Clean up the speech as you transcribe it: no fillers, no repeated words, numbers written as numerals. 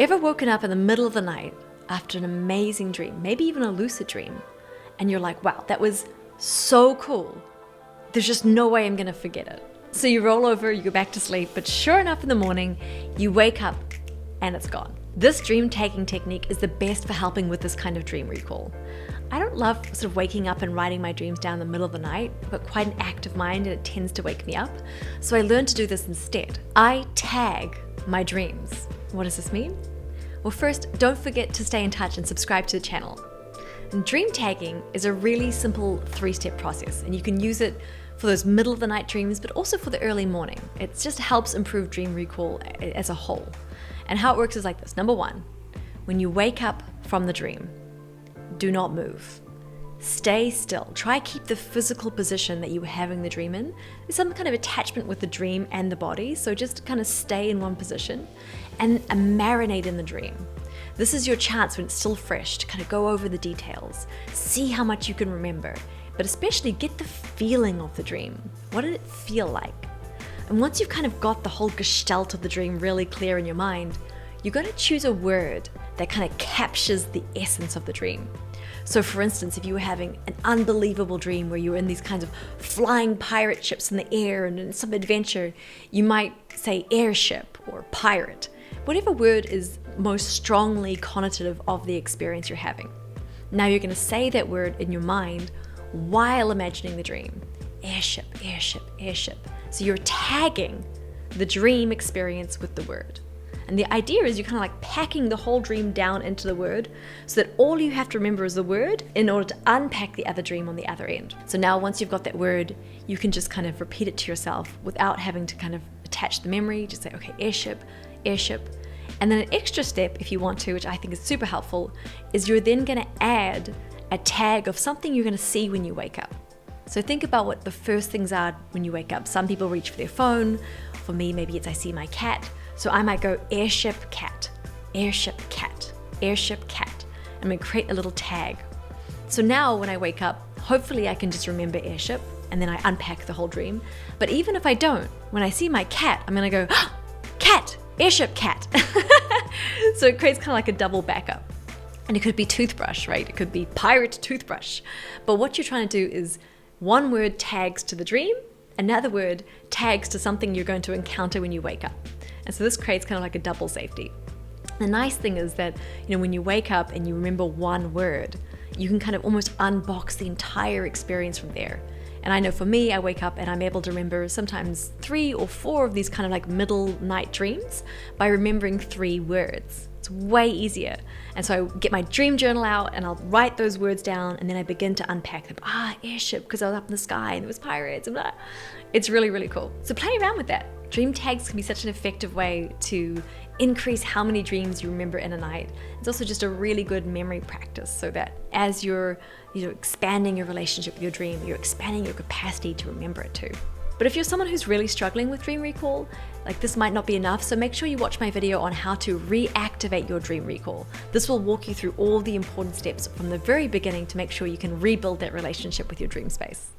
Ever woken up in the middle of the night after an amazing dream, maybe even a lucid dream, and you're like, wow, that was so cool. There's just no way I'm gonna forget it. So you roll over, you go back to sleep, but sure enough in the morning, you wake up and it's gone. This dream tagging technique is the best for helping with this kind of dream recall. I don't love sort of waking up and writing my dreams down in the middle of the night. I've got quite an active mind and it tends to wake me up. So I learned to do this instead. I tag my dreams. What does this mean? Well, first, don't forget to stay in touch and subscribe to the channel. And dream tagging is a really simple 3-step process, and you can use it for those middle of the night dreams, but also for the early morning. It just helps improve dream recall as a whole. And how it works is like this. Number 1, when you wake up from the dream, do not move. Stay still. Try keep the physical position that you were having the dream in. There's some kind of attachment with the dream and the body, so just kind of stay in one position and marinate in the dream. This is your chance when it's still fresh to kind of go over the details, see how much you can remember, but especially get the feeling of the dream. What did it feel like? And once you've kind of got the whole gestalt of the dream really clear in your mind, you're going to choose a word that kind of captures the essence of the dream. So for instance, if you were having an unbelievable dream where you were in these kinds of flying pirate ships in the air and in some adventure, you might say airship or pirate, whatever word is most strongly connotative of the experience you're having. Now you're going to say that word in your mind while imagining the dream. Airship, airship, airship. So you're tagging the dream experience with the word. And the idea is you're kind of like packing the whole dream down into the word so that all you have to remember is the word in order to unpack the other dream on the other end. So now once you've got that word, you can just kind of repeat it to yourself without having to kind of attach the memory. Just say, okay, airship, airship. And then an extra step, if you want to, which I think is super helpful, is you're then going to add a tag of something you're going to see when you wake up. So think about what the first things are when you wake up. Some people reach for their phone. For me, maybe it's I see my cat. So I might go airship cat, airship cat, airship cat. I'm going to create a little tag. So now when I wake up, hopefully I can just remember airship and then I unpack the whole dream. But even if I don't, when I see my cat, I'm going to go, oh, cat, airship cat. So it creates kind of like a double backup. And it could be toothbrush, right? It could be pirate toothbrush. But what you're trying to do is one word tags to the dream, another word tags to something you're going to encounter when you wake up. And so this creates kind of like a double safety. The nice thing is that, when you wake up and you remember one word, you can kind of almost unbox the entire experience from there. And I know for me, I wake up and I'm able to remember sometimes 3 or 4 of these kind of like middle night dreams by remembering 3 words. It's way easier. And so I get my dream journal out and I'll write those words down and then I begin to unpack them. Airship, because I was up in the sky and there was pirates and blah. It's really, really cool. So play around with that. Dream tags can be such an effective way to increase how many dreams you remember in a night. It's also just a really good memory practice so that as you're expanding your relationship with your dream, you're expanding your capacity to remember it too. But if you're someone who's really struggling with dream recall, this might not be enough, so make sure you watch my video on how to reactivate your dream recall. This will walk you through all the important steps from the very beginning to make sure you can rebuild that relationship with your dream space.